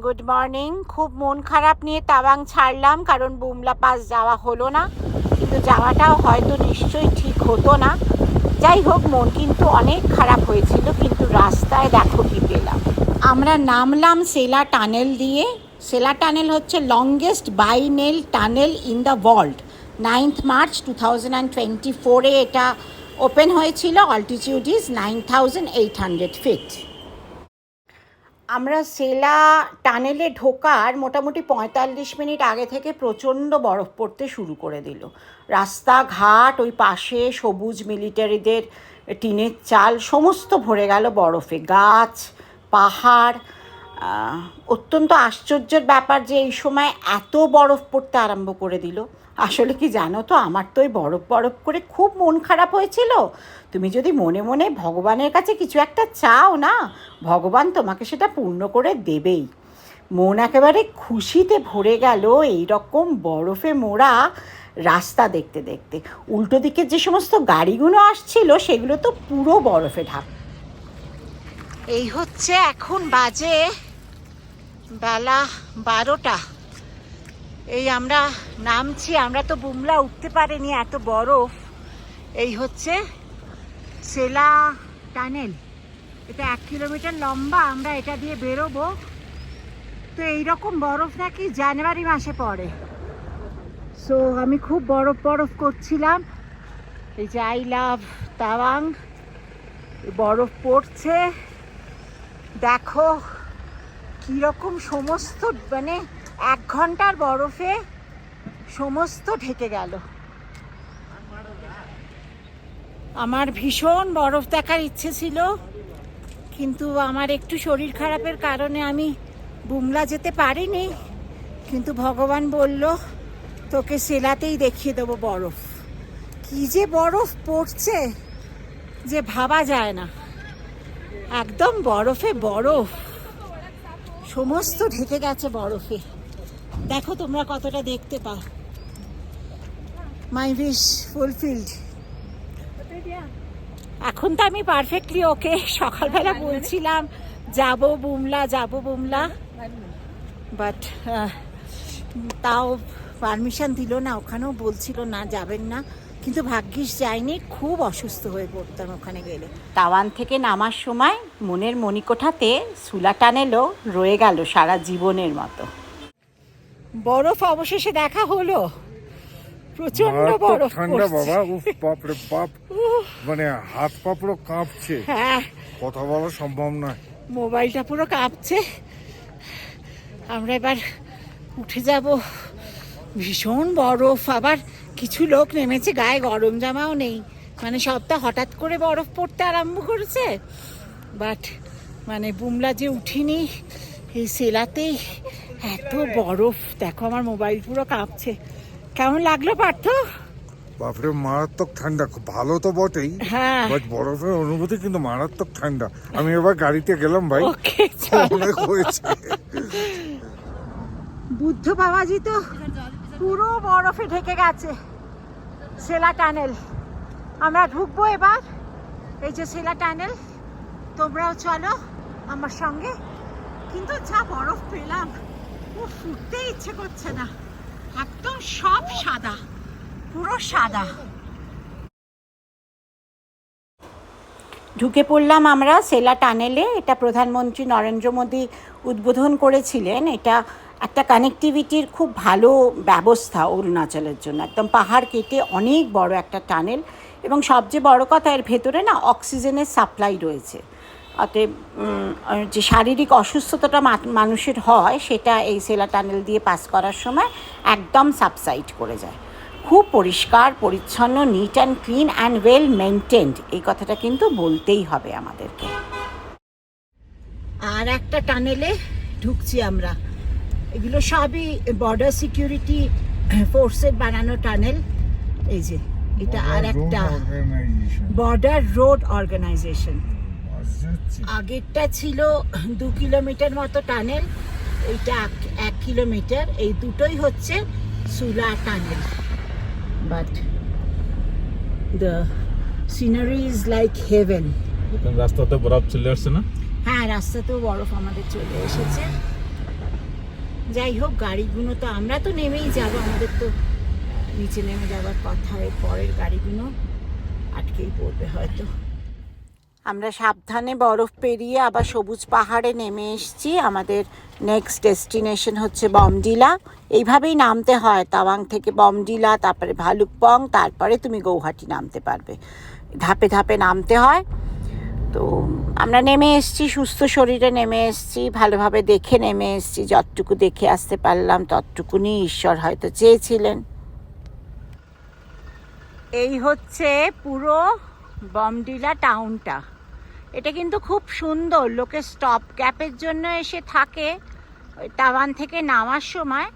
Good morning. খুব মন খারাপ নিয়ে তাওয়াং ছাড়লাম, কারণ বুমলা পাস যাওয়া হলো না, কিন্তু যাওয়াটাও হয়তো নিশ্চয়ই ঠিক হতো না। যাই হোক, মন কিন্তু অনেক খারাপ হয়েছিল, কিন্তু রাস্তায় দেখো কি পেলাম। আমরা নামলাম সেলা টানেল দিয়ে। সেলা টানেল হচ্ছে লংগেস্ট বাইনেল tunnel in the world. 9th March 2024 এটা ওপেন হয়েছিল। Altitude is 9,800 feet. আমরা সেলা টানেলে ঢোকার মোটামুটি 45 মিনিট আগে থেকে প্রচণ্ড বরফ পড়তে শুরু করে দিল। রাস্তাঘাট, ওই পাশে সবুজ মিলিটারিদের টিনের চাল সমস্ত ভরে গেল বরফে। গাছ, পাহাড়। অত্যন্ত আশ্চর্যের ব্যাপার যে এই সময় এত বরফ পড়তে আরম্ভ করে দিল। আসলে কি জানো তো, আমার তো ওই বরফ বরফ করে খুব মন খারাপ হয়েছিল। তুমি যদি মনে মনে ভগবানের কাছে কিছু একটা চাও না, ভগবান তোমাকে সেটা পূর্ণ করে দেবেই। মন একেবারে খুশিতে ভরে গেল এই রকম বরফে মোড়া রাস্তা দেখতে দেখতে। উল্টো দিকে যে সমস্ত গাড়িগুলো আসছিল সেগুলো তো পুরো বরফে ঢাকা। এই হচ্ছে এখন বাজে বেলা 12টা। এই আমরা নামছি। আমরা তো বুমলা উঠতে পারিনি, এত বরফ। এই হচ্ছে সেলা টানেল। এটা 1 কিলোমিটার লম্বা। আমরা এটা দিয়ে বেরোবো। তো এইরকম বরফ নাকি জানুয়ারি মাসে পড়ে। সো আমি খুব বরফ করছিলাম। এই যে আই লাভ তাওয়াং, বরফ পড়ছে। দেখো কীরকম সমস্ত, মানে 1 ঘন্টার বরফে সমস্ত ঢেকে গেল। আমার ভীষণ বরফ দেখার ইচ্ছে ছিল, কিন্তু আমার একটু শরীর খারাপের কারণে আমি বুমলা যেতে পারিনি। কিন্তু ভগবান বলল তোকে সেলাতেই দেখিয়ে দেবো বরফ। কি যে বরফ পড়ছে যে ভাবা যায় না। একদম বরফে বরফ, সমস্ত ঢেকে গেছে বরফে। দেখো তোমরা কতটা দেখতে পাও। মাই উইশ ফুলফিলড। এখন তো আমি পারফেক্টলি ওকে। সকালবেলা বলছিলাম যাবো বুমলা, বাট তাও পারমিশন দিল না। ওখানেও বলছিল না, যাবেন না। কিন্তু ভাগ্যিস যায়নি, খুব অসুস্থ হয়ে পড়তাম ওখানে গেলে। তাওয়ান থেকে নামার সময় মনের মণিকোঠাতে সুলা টানেলও রয়ে গেল সারা জীবনের মতো। বরফ অবশেষে দেখা হলো। প্রচন্ড বরফ, ঠান্ডা বাবা। উফ, বাপ রে বাপ, মানে হাত পা পুরো কাঁপছে। হ্যাঁ, কথা বলা সম্ভব নয়। মোবাইলটা পুরো কাঁপছে। আমরা এবার উঠে যাব। ভীষণ বরফ। আবার কিছু লোক নেমেছে, গায়ে গরম জামাও নেই। মানে সবটা হঠাৎ করে বরফ পড়তে আরম্ভ করেছে। বাট মানে বুমলা যে উঠিনি, এই সেলাতেই এত বরফ। দেখো আমার মোবাইল পুরো কাঁপছে। কেমন লাগলো পার্থ? বাপরে, মারাত্মক ঠান্ডা। খুব ভালো তো বটেই, হ্যাঁ, বাট বরফের অনুভূতি কিন্তু মারাত্মক ঠান্ডা। আমি এবার গাড়িতে গেলাম ভাই, ওকে অনেক হয়েছে। বুদ্ধ বাবাজি তো পুরো বরফে ঢেকে গেছে। সেলা টানেল আমরা ঢুকবো এবার। এই যে সেলা টানেল, তোমরাও চলো আমার সঙ্গে। কিন্তু যা বরফ পেলাম, ও ফুটতে ইচ্ছে করছে না। একদম সব সাদা, পুরো সাদা। ঢুকে পড়লাম আমরা সেলা টানেলে। এটা প্রধানমন্ত্রী নরেন্দ্র মোদী উদ্বোধন করেছিলেন। এটা একটা কানেক্টিভিটির খুব ভালো ব্যবস্থা অরুণাচলের জন্য। একদম পাহাড় কেটে অনেক বড় একটা টানেল, এবং সবচেয়ে বড় কথা এর ভেতরে না অক্সিজেনের সাপ্লাই রয়েছে। অতএব যে শারীরিক অসুস্থতাটা মানুষের হয়, সেটা এই সেলা টানেল দিয়ে পাস করার সময় একদম সাবসাইড করে যায়। খুব পরিষ্কার পরিচ্ছন্ন, neat and clean and well maintained, এই কথাটা কিন্তু বলতেই হবে আমাদেরকে। আর একটা টানেলে ঢুকছি আমরা। এগুলো সবই বর্ডার সিকিউরিটি ফোর্সের বানানো টানেল। এই যে এটা আর একটা বর্ডার রোড অর্গানাইজেশন। আগেরটা ছিল 2 কিলোমিটার মতো টানেল, এইটা 1 কিলোমিটার। এই দুটোই হচ্ছে Sula tunnel. But the scenery is like heaven. রাস্তাতে বরফ চলে আসছে না? হ্যাঁ, রাস্তাতেও বরফ আমাদের চলে এসেছে। যাই হোক, গাড়িগুলো তো আমরা তো নেমেই যাব, আমাদের তো নিচে নেমে যাওয়ার কথা। এর পরের গাড়িগুলো আটকেই পড়বে হয়তো। আমরা সাবধানে বরফ পেরিয়ে আবার সবুজ পাহাড়ে নেমে এসেছি। আমাদের নেক্সট ডেস্টিনেশন হচ্ছে বমডিলা। এইভাবেই নামতে হয়, তাওয়াং থেকে বমডিলা, তারপরে ভালুকপং, তারপরে তুমি গৌহাটি নামতে পারবে। ধাপে ধাপে নামতে হয়। তো আমরা নেমে এসেছি, সুস্থ শরীরে নেমে এসেছি, ভালোভাবে দেখে নেমে এসেছি। যতটুকু দেখে আসতে পারলাম ততটুকুনি ঈশ্বর হয়তো চেয়েছিলেন। এই হচ্ছে পুরো বমডিলা টাউনটা। এটা কিন্তু খুব সুন্দর, লোকে স্টপ গ্যাপের জন্য এসে থাকে ওই তাওয়ান থেকে নামার সময়।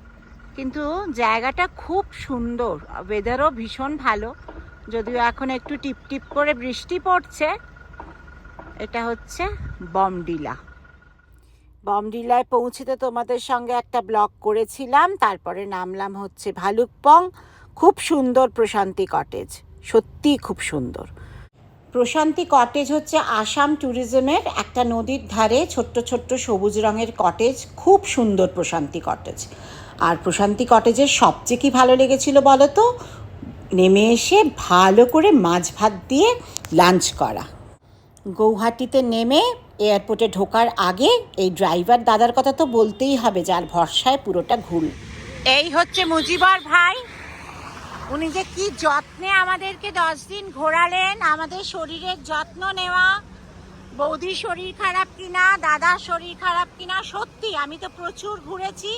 কিন্তু জায়গাটা খুব সুন্দর, ওয়েদারও ভীষণ ভালো, যদিও এখন একটু টিপ টিপ করে বৃষ্টি পড়ছে। এটা হচ্ছে বমডিলা। বমডিলায় পৌঁছেতে তোমাদের সঙ্গে একটা ব্লগ করেছিলাম, তারপরে নামলাম হচ্ছে ভালুকপং। খুব সুন্দর প্রশান্তি কটেজ, সত্যিই খুব সুন্দর। প্রশান্তি কটেজ হচ্ছে আসাম ট্যুরিজমের একটা নদীর ধারে ছোট্ট ছোট্ট সবুজ রঙের কটেজ, খুব সুন্দর প্রশান্তি কটেজ। আর প্রশান্তি কটেজের সবচেয়ে কি ভালো লেগেছিল বলো তো? নেমে এসে ভালো করে মাছ ভাত দিয়ে লাঞ্চ করা। গৌহাটিতে নেমে এয়ারপোর্টে ঢোকার আগে এই ড্রাইভার দাদার কথা তো বলতেই হবে, যার ভরসায় পুরোটা ঘুল। এই হচ্ছে মুজিবর ভাই, উনি যে কি যত্নে আমাদেরকে 10 দিন ঘোরালেন। আমাদের শরীরের যত্ন নেওয়া, বৌদির শরীর খারাপ কিনা, দাদার শরীর খারাপ কিনা, সত্যি আমি তো প্রচুর ঘুরেছি,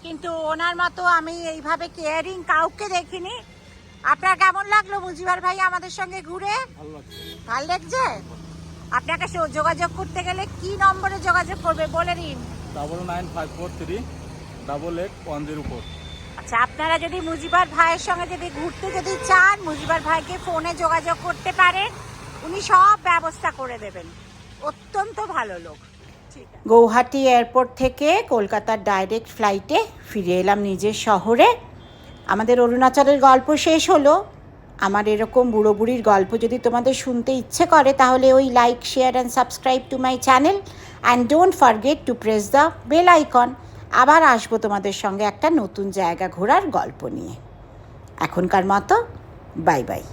কিন্তু ওনার মতো আমি এইভাবে কেয়ারিং কাউকে দেখিনি। আপনার কেমন লাগলো মুজিবর ভাই আমাদের সঙ্গে ঘুরে? ভালো লাগছে। আপনাকে যোগাযোগ করতে গেলে কি নম্বরে যোগাযোগ করবে বলে দিন। 9954388104। আচ্ছা, আপনারা যদি মুজিবর ভাইয়ের সঙ্গে যদি ঘুরতে যদি চান, মুজিবর ভাইকে ফোনে যোগাযোগ করতে পারেন, উনি সব ব্যবস্থা করে দেবেন। অত্যন্ত ভালো লোক। গৌহাটি এয়ারপোর্ট থেকে কলকাতার ডাইরেক্ট ফ্লাইটে ফিরে এলাম নিজের শহরে। আমাদের অরুণাচলের গল্প শেষ হলো। আমার এরকম বুড়ো বুড়ির গল্প যদি তোমাদের শুনতে ইচ্ছে করে, তাহলে ওই like, share and subscribe to my channel and don't forget to press the bell icon. আবার আসবো তোমাদের সঙ্গে একটা নতুন জায়গা ঘোরার গল্প নিয়ে। এখনকার মতো বাই বাই।